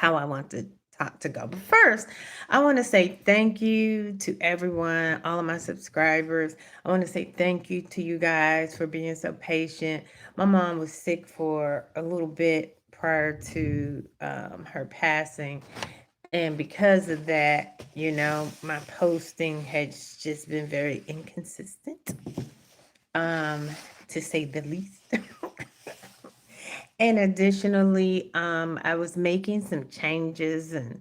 how I want the talk to go. But first, I want to say thank you to everyone, all of my subscribers. I want to say thank you to you guys for being so patient. My mom was sick for a little bit prior to her passing. And because of that, my posting has just been very inconsistent, to say the least. And additionally, I was making some changes and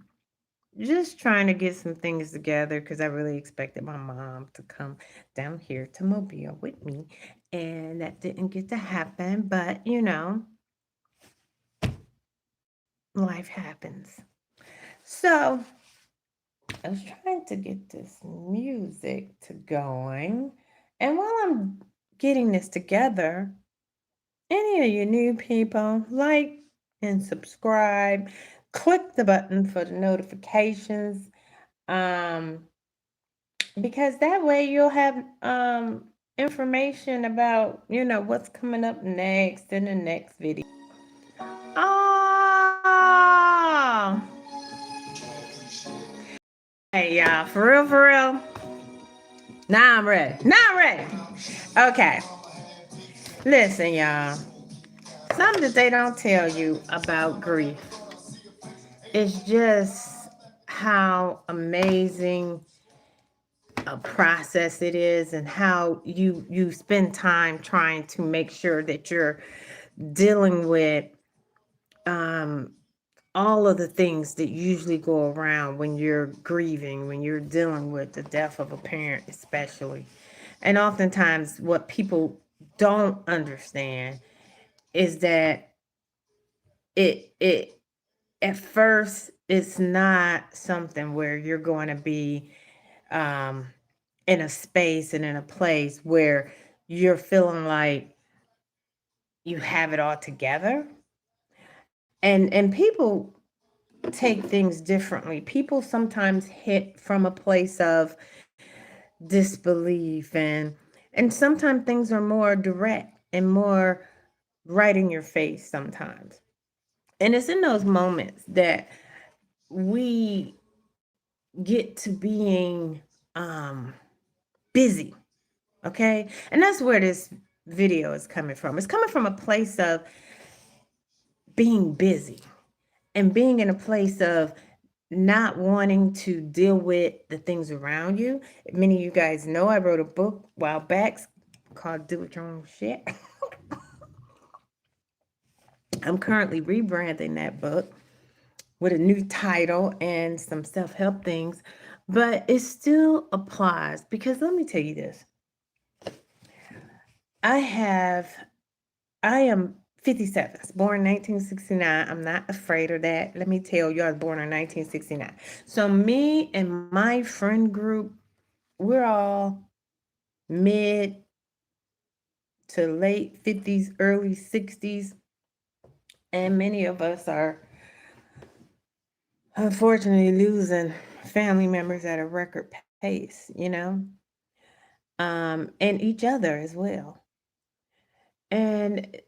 just trying to get some things together because I really expected my mom to come down here to Mobile with me. And that didn't get to happen. But, life happens. So I was trying to get this music to going. And while I'm getting this together, any of you new people, like and subscribe, click the button for the notifications. Um, because that way you'll have information about, what's coming up next in the next video. Oh, hey, y'all, for real, for real. Now I'm ready. Now I'm ready. Okay. Listen, y'all. Something that they don't tell you about grief is just how amazing a process it is, and how you spend time trying to make sure that you're dealing with um, all of the things that usually go around when you're grieving, when you're dealing with the death of a parent, especially. And oftentimes, what people don't understand is that it at first it's not something where you're going to be um, in a space and in a place where you're feeling like you have it all together. And people take things differently. People sometimes hit from a place of disbelief, and sometimes things are more direct and more right in your face sometimes. And it's in those moments that we get to being busy. Okay. And that's where this video is coming from. It's coming from a place of being busy and being in a place of not wanting to deal with the things around you. Many of you guys know I wrote a book a while back called Do It Your Own Shit. I'm currently rebranding that book with a new title and some self-help things, but it still applies because let me tell you this. I am 57, born 1969. I'm not afraid of that. Let me tell you, I was born in 1969. So me and my friend group, we're all mid to late 50s, early 60s. And many of us are unfortunately losing family members at a record pace, and each other as well. And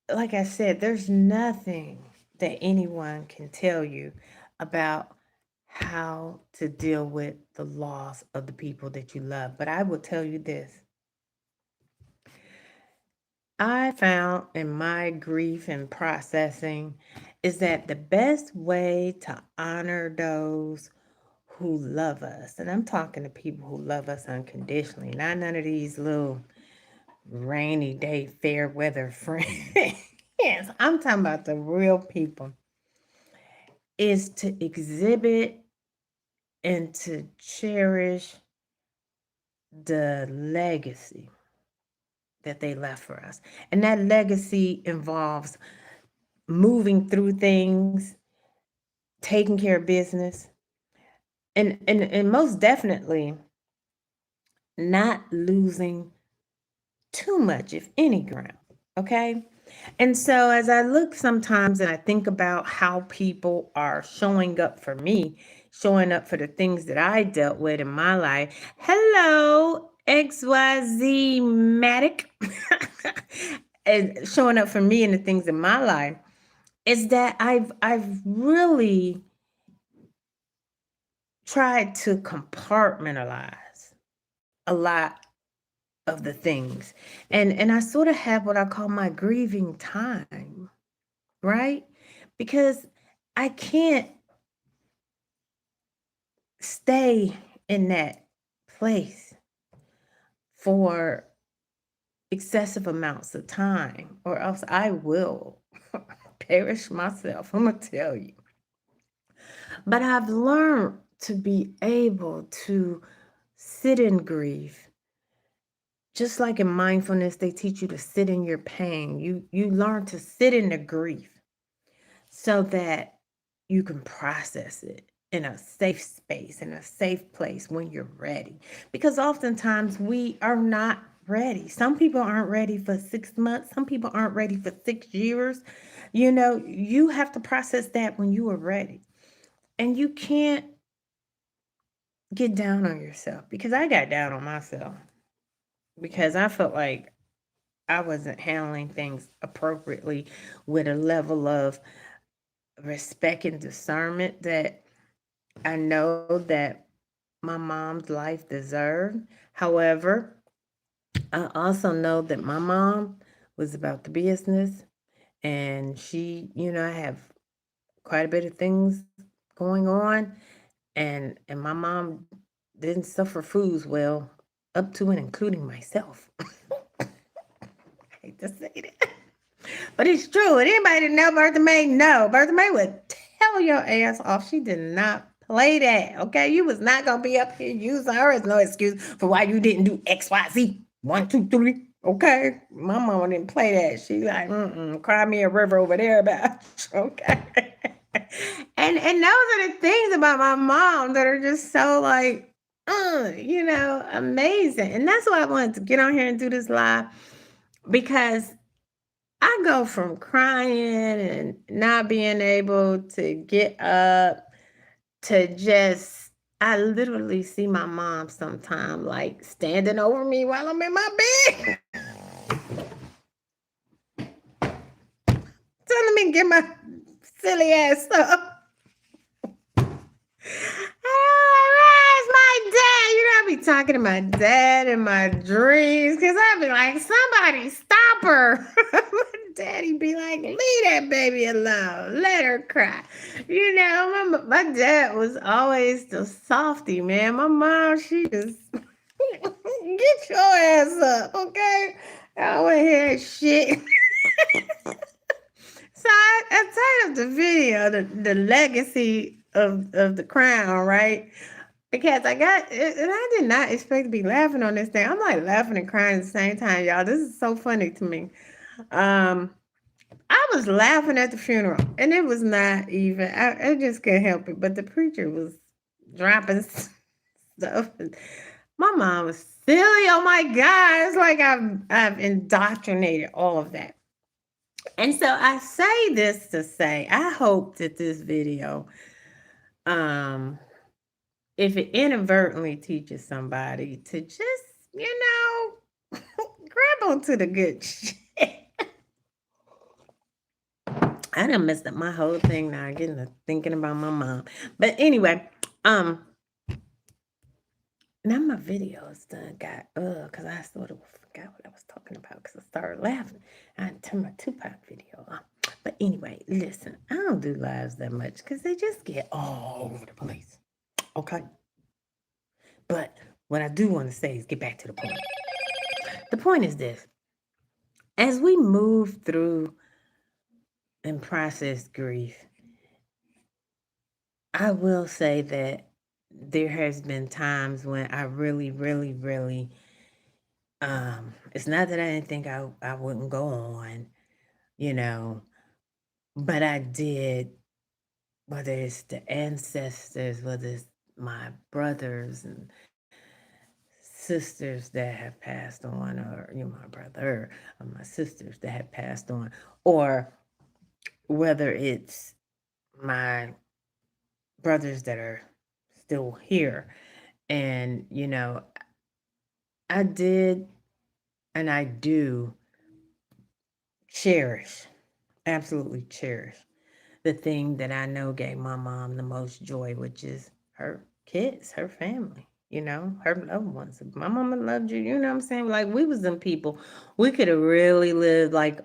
like I said, there's nothing that anyone can tell you about how to deal with the loss of the people that you love. But I will tell you this. I found in my grief and processing is that the best way to honor those who love us, and I'm talking to people who love us unconditionally, not none of these little rainy day fair weather friends. Yes, I'm talking about the real people, is to exhibit and to cherish the legacy that they left for us. And that legacy involves moving through things, taking care of business, and most definitely not losing too much, if any, ground. Okay. And so as I look sometimes and I think about how people are showing up for me, showing up for the things that I dealt with in my life. Hello, XYZ Matic. And showing up for me and the things in my life. is that I've really tried to compartmentalize a lot of the things. And I sort of have what I call my grieving time, right? Because I can't stay in that place for excessive amounts of time, or else I will perish myself. I'm gonna tell you. But I've learned to be able to sit in grief. Just like in mindfulness, they teach you to sit in your pain. You learn to sit in the grief so that you can process it in a safe space, in a safe place when you're ready. Because oftentimes we are not ready. Some people aren't ready for 6 months, some people aren't ready for 6 years. You have to process that when you are ready. And you can't get down on yourself, because I got down on myself because I felt like I wasn't handling things appropriately with a level of respect and discernment that I know that my mom's life deserved. However, I also know that my mom was about the business, and I have quite a bit of things going on, and my mom didn't suffer foods well, up to and including myself. I hate to say that. But it's true. And anybody that know Bertha May know. Bertha May would tell your ass off. She did not play that. Okay. You was not gonna be up here using her as no excuse for why you didn't do XYZ. 1, 2, 3. Okay. My mama didn't play that. She like, cry me a river over there about okay. And those are the things about my mom that are just so like, amazing. And that's why I wanted to get on here and do this live, because I go from crying and not being able to get up to just, I literally see my mom sometime like standing over me while I'm in my bed, telling me to get my silly ass up. Where's my dad? I be talking to my dad in my dreams, because I be like, somebody stop her. My daddy be like, leave that baby alone. Let her cry. My dad was always the softy, man. My mom, she just, get your ass up, okay? I don't want to hear that shit. So I titled the video, the legacy of the crown, right? Because and I did not expect to be laughing on this thing. I'm like laughing and crying at the same time, y'all. This is so funny to me. Um, I was laughing at the funeral, and it was not even, I just couldn't help it. But the preacher was dropping stuff. My mom was silly. Oh my God. It's like I've indoctrinated all of that. And so I say this to say, I hope that this video, um, if it inadvertently teaches somebody to just, grab onto the good shit. I done messed up my whole thing now, getting to thinking about my mom. But anyway, now my video is done got because I sort of forgot what I was talking about because I started laughing. I turned my Tupac video on. But anyway, listen, I don't do lives that much because they just get all over the place. Okay. But what I do want to say is get back to the point. The point is this: as we move through and process grief, I will say that there has been times when I really, really, really, it's not that I didn't think I wouldn't go on, you know, but I did, whether it's the ancestors, whether it's my brothers and sisters that have passed on, or my brother or my sisters that have passed on, or whether it's my brothers that are still here. And I did and I do cherish, absolutely cherish the thing that I know gave my mom the most joy, which is her kids, her family, her loved ones. If my mama loved you, you know what I'm saying? Like we was them people. We could have really lived like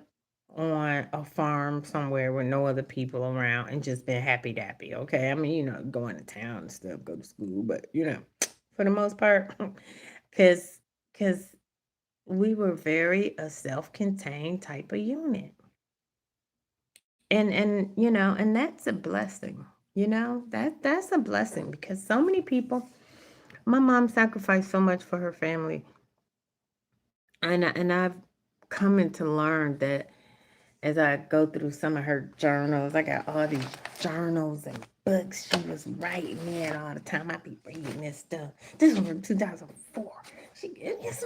on a farm somewhere with no other people around and just been happy dappy. Okay. I mean, going to town and stuff, go to school, but for the most part, because because we were very a self-contained type of unit. And that's a blessing. That's a blessing because so many people, my mom sacrificed so much for her family. And I've come to learn that as I go through some of her journals, I got all these journals and books she was writing in all the time. I be reading this stuff. This was from 2004. It's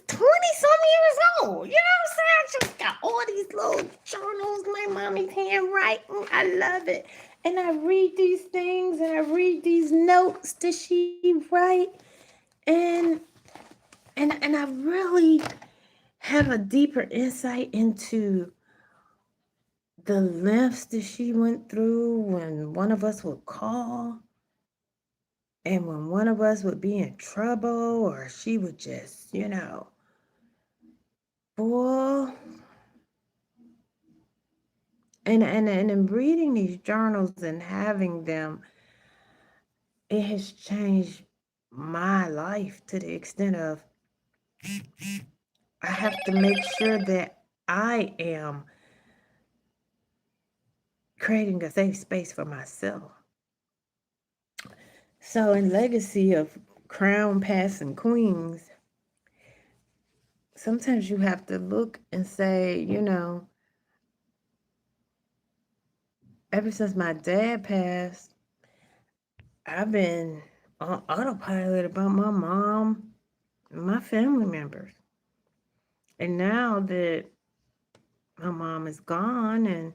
20 some years old. You know what I'm saying? She just got all these little journals, my mommy's handwriting. I love it. And I read these things and I read these notes that she write. And and I really have a deeper insight into the lengths that she went through when one of us would call and when one of us would be in trouble or she would just, boy. And in reading these journals and having them, it has changed my life to the extent of I have to make sure that I am creating a safe space for myself. So in legacy of crown passing queens, sometimes you have to look and say, ever since my dad passed, I've been on autopilot about my mom and my family members. And now that my mom is gone and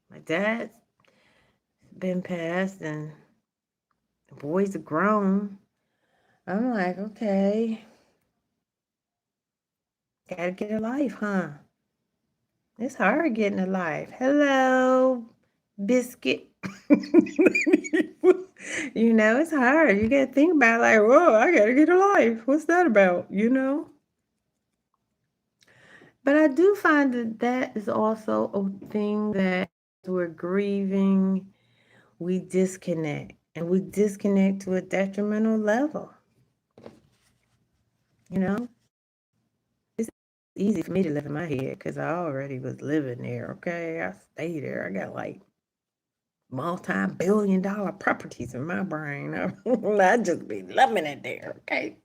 my dad's been passed and the boys are grown, I'm like, okay, gotta get a life, huh? It's hard getting a life. Hello, biscuit. It's hard. You gotta think about it like, whoa, I gotta get a life. What's that about? But I do find that that is also a thing that we're grieving, we disconnect. And we disconnect to a detrimental level. You know? It's easy for me to live in my head because I already was living there, okay? I stay there. I got like multi-billion-dollar properties in my brain. I just be loving it there, okay?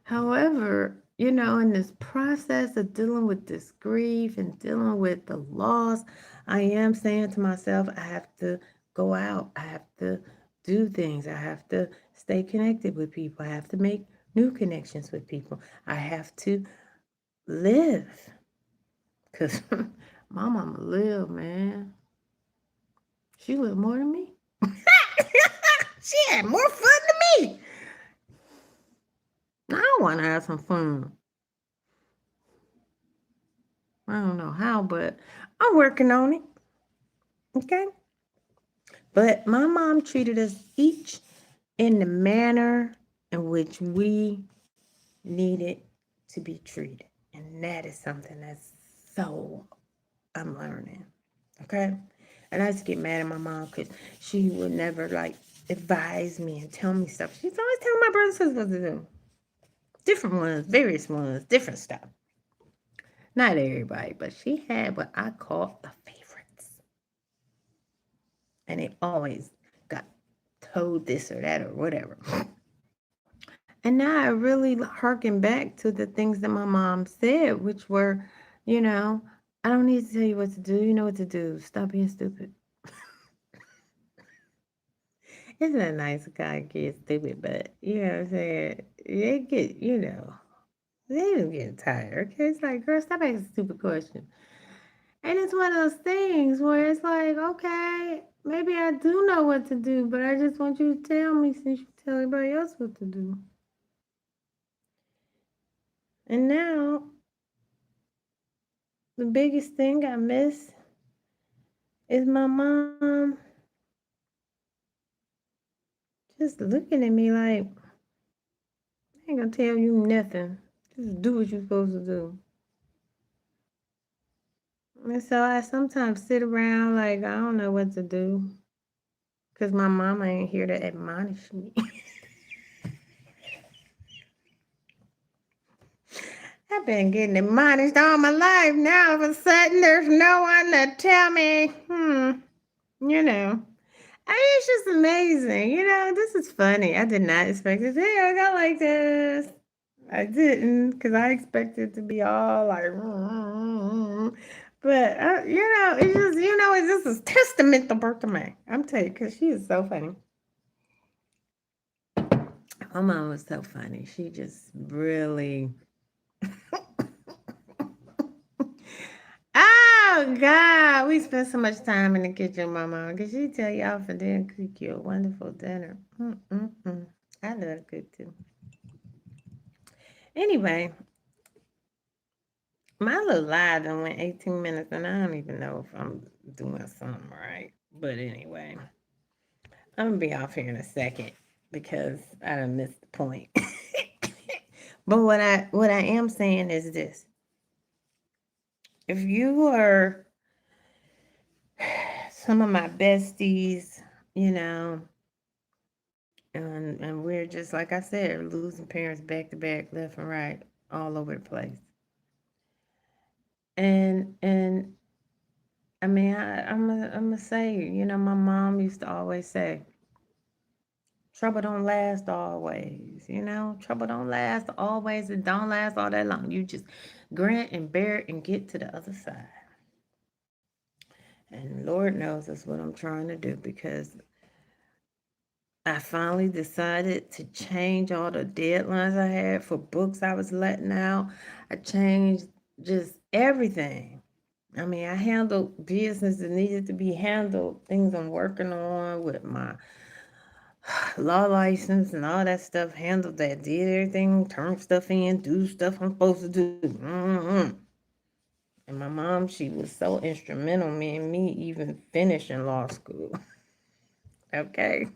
However, in this process of dealing with this grief and dealing with the loss, I am saying to myself, I have to go out. I have to do things. I have to stay connected with people. I have to make new connections with people. I have to live. Because my mama lived, man. She lived more than me. She had more fun than me. I want to have some fun. I don't know how, but I'm working on it. Okay. But my mom treated us each in the manner in which we needed to be treated. And that is something that's so I'm learning. Okay. And I used to get mad at my mom because she would never like advise me and tell me stuff. She's always telling my brothers and sisters what to do. Different ones, various ones, different stuff. Not everybody, but she had what I call the favorites. And they always got told this or that or whatever. And now I really harken back to the things that my mom said, which were, I don't need to tell you what to do. You know what to do. Stop being stupid. Isn't that nice? God get stupid, but you know what I'm saying? They get, they just getting tired. Okay, it's like, girl, stop asking stupid questions. And it's one of those things where it's like, okay, maybe I do know what to do, but I just want you to tell me since you tell everybody else what to do. And now, the biggest thing I miss is my mom just looking at me like, I ain't gonna tell you nothing. Just do what you're supposed to do. And so I sometimes sit around like I don't know what to do because my mama ain't here to admonish me. I've been getting admonished all my life. Now all of a sudden there's no one to tell me, you know. I mean, it's just amazing. This is funny. I did not expect it. Hey, I got like this. I didn't because I expected it to be all like, but it's just, it's just a testament to Bertha May. I'm telling you, because she is so funny. My mom was so funny. She just really. Oh God, we spent so much time in the kitchen, my mom, because she tell y'all for dinner, cook you a wonderful dinner. I love to cook too. Anyway, my little live done went 18 minutes, and I don't even know if I'm doing something right. But anyway, I'm gonna be off here in a second because I done missed the point. But what I am saying is this: if you are some of my besties, and we're just like I said, losing parents back to back, left and right, all over the place. And I mean, I'm gonna say, my mom used to always say, trouble don't last always. Trouble don't last always. It don't last all that long. You just grant and bear it and get to the other side. And Lord knows that's what I'm trying to do because I finally decided to change all the deadlines I had for books I was letting out. I changed just everything. I mean, I handled business that needed to be handled, things I'm working on with my law license and all that stuff, handled that, did everything, turned stuff in, do stuff I'm supposed to do. And my mom, she was so instrumental in me even finishing law school. Okay.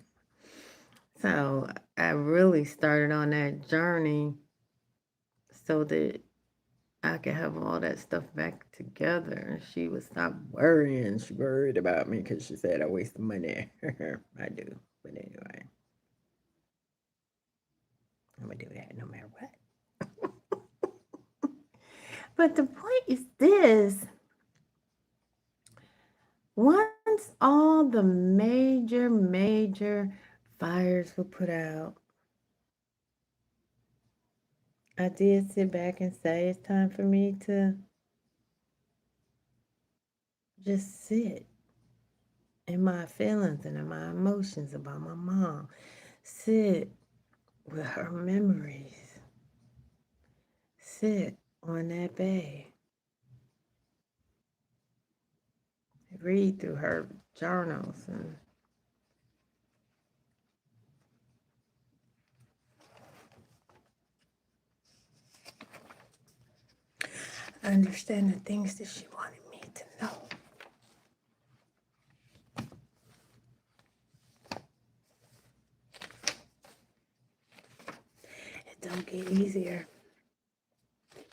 So I really started on that journey so that I could have all that stuff back together. And she would stop worrying. She worried about me because she said I wasted money. I do. But anyway, I'm going to do that no matter what. But the point is this. Once all the major fires were put out, I did sit back and say it's time for me to just sit in my feelings and in my emotions about my mom. Sit with her memories. Sit on that bed. Read through her journals and understand the things that she wanted me to know. It don't get easier. But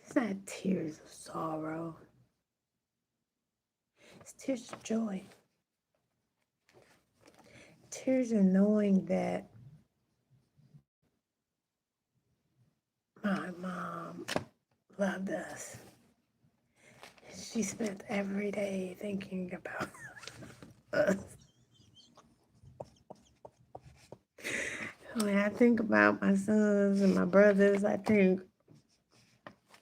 it's not tears of sorrow. It's tears of joy. Tears of knowing that my mom loved us. She spent every day thinking about us. When I think about my sons and my brothers, I think,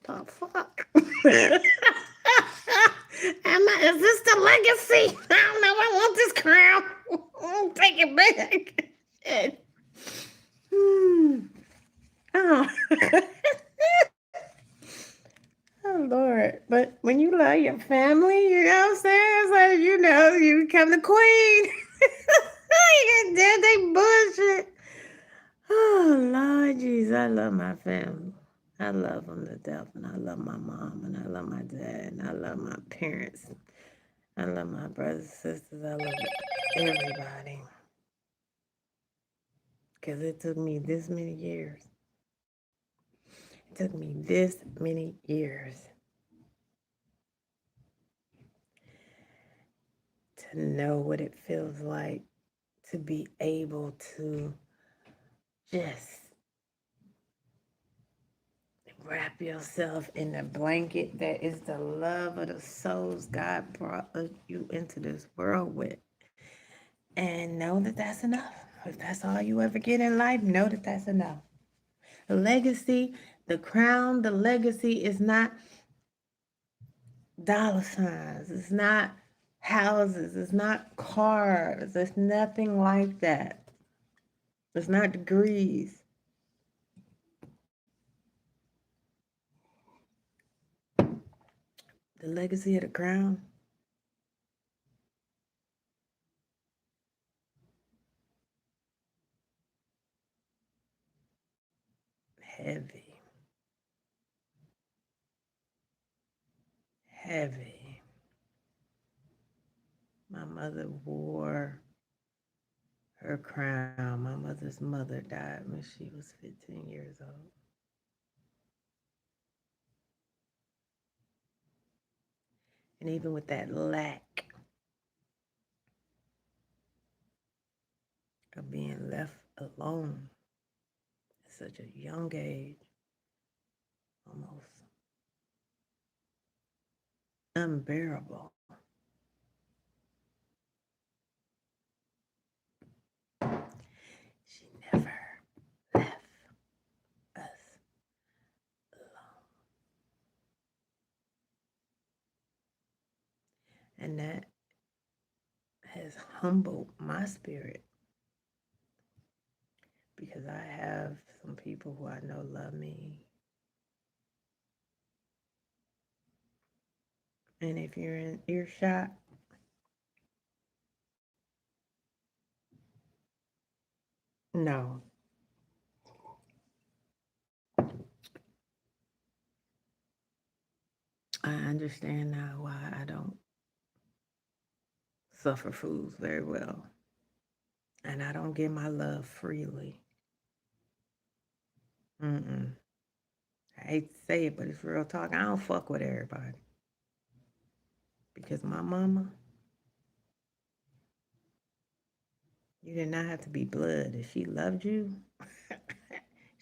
the fuck? Is this the legacy? I don't know. I want this crown. I'll take it back. Shit. Oh. Oh, Lord. But when you love your family, you know what I'm saying? It's like, you become the queen. You get they bullshit. Oh, Lord Jesus, I love my family. I love them to death, and I love my mom, and I love my dad, and I love my parents. I love my brothers and sisters. I love everybody. Because it took me this many years. It took me this many years to know what it feels like to be able to just wrap yourself in the blanket that is the love of the souls God brought you into this world with. And know that that's enough. If that's all you ever get in life, know that that's enough. The legacy, the crown, the legacy is not dollar signs. It's not houses. It's not cars. It's nothing like that. It's not degrees. The legacy of the crown, heavy, heavy. My mother wore her crown. My mother's mother died when she was 15 years old. And even with that lack of being left alone at such a young age, almost unbearable. She never left us alone. And that has humbled my spirit because I have some people who I know love me. And if you're in earshot, no. I understand now why I don't suffer fools very well. And I don't give my love freely. Mm-mm. I hate to say it, but it's real talk. I don't fuck with everybody. Because my mama, you did not have to be blood. If she loved you,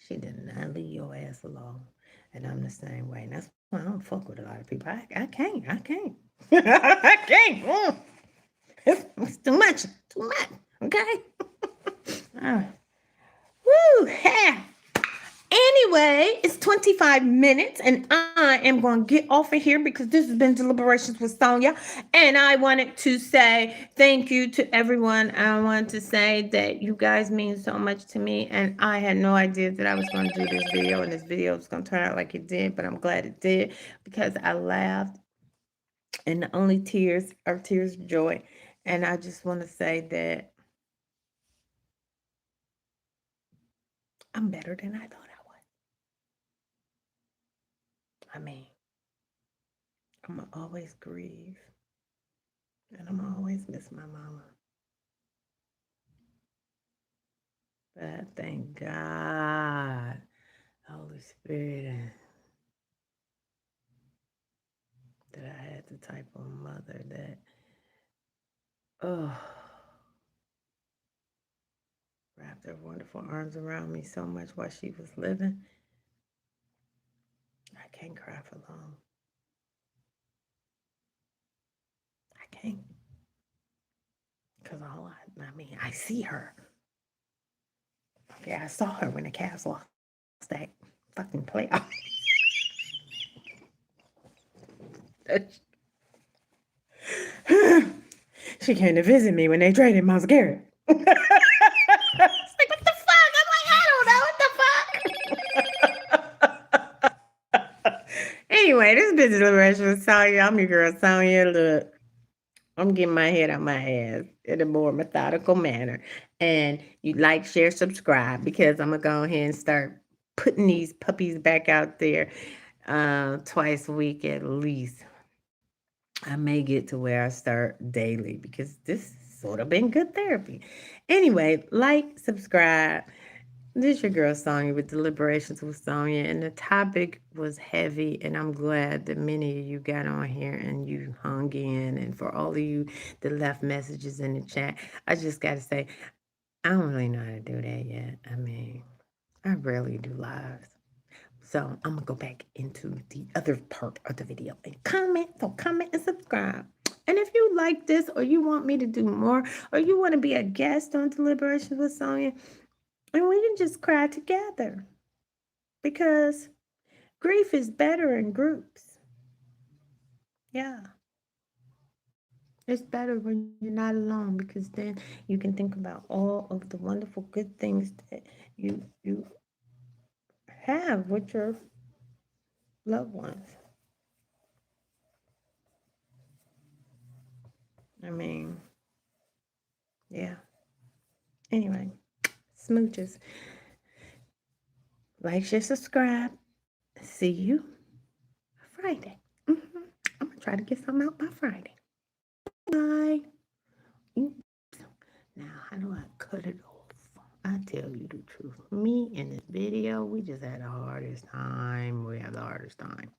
she did not leave your ass alone. And I'm the same way. And that's why I don't fuck with a lot of people. I can't. I can't. I can't. It's too much. Too much. Okay? Uh, woo. Yeah. Anyway, it's 25 minutes and I am going to get off of here because this has been Deliberations with Sonya. And I wanted to say thank you to everyone. I wanted to say that you guys mean so much to me. And I had no idea that I was going to do this video and this video was going to turn out like it did. But I'm glad it did because I laughed. And the only tears are tears of joy. And I just want to say that I'm better than I thought I was. I mean, I'm going to always grieve. And I'm always miss my mama. But I thank God, Holy Spirit, that I had the type of mother that, wrapped her wonderful arms around me so much while she was living. I can't cry for long. I can't. Because I see her. Okay, I saw her when the Cavs lost that fucking playoff. She came to visit me when they traded Miles Garrett. It's like, what the fuck? I'm like, I don't know what the fuck. Anyway, this is Business Liberation with Sonya. I'm your girl, Sonya. Look, I'm getting my head out my ass in a more methodical manner. And you like, share, subscribe because I'm going to go ahead and start putting these puppies back out there twice a week at least. I may get to where I start daily because this sort of been good therapy. Anyway, like, subscribe. This is your girl Sonya with Deliberations with Sonya, and the topic was heavy, and I'm glad that many of you got on here and you hung in. And for all of you that left messages in the chat, I just got to say, I don't really know how to do that yet. I mean, I rarely do lives. So I'm gonna go back into the other part of the video and comment. So comment and subscribe. And if you like this, or you want me to do more, or you want to be a guest on Deliberations with Sonya, and we can just cry together. Because grief is better in groups. Yeah. It's better when you're not alone, because then you can think about all of the wonderful good things that you have with your loved ones. I mean, yeah. Anyway, smooches. Like, share, subscribe. See you Friday. I'm gonna try to get something out by Friday. Bye. Oops. Now, how do I cut it off? I tell you the truth. Me in this video, we just had the hardest time. We have the hardest time.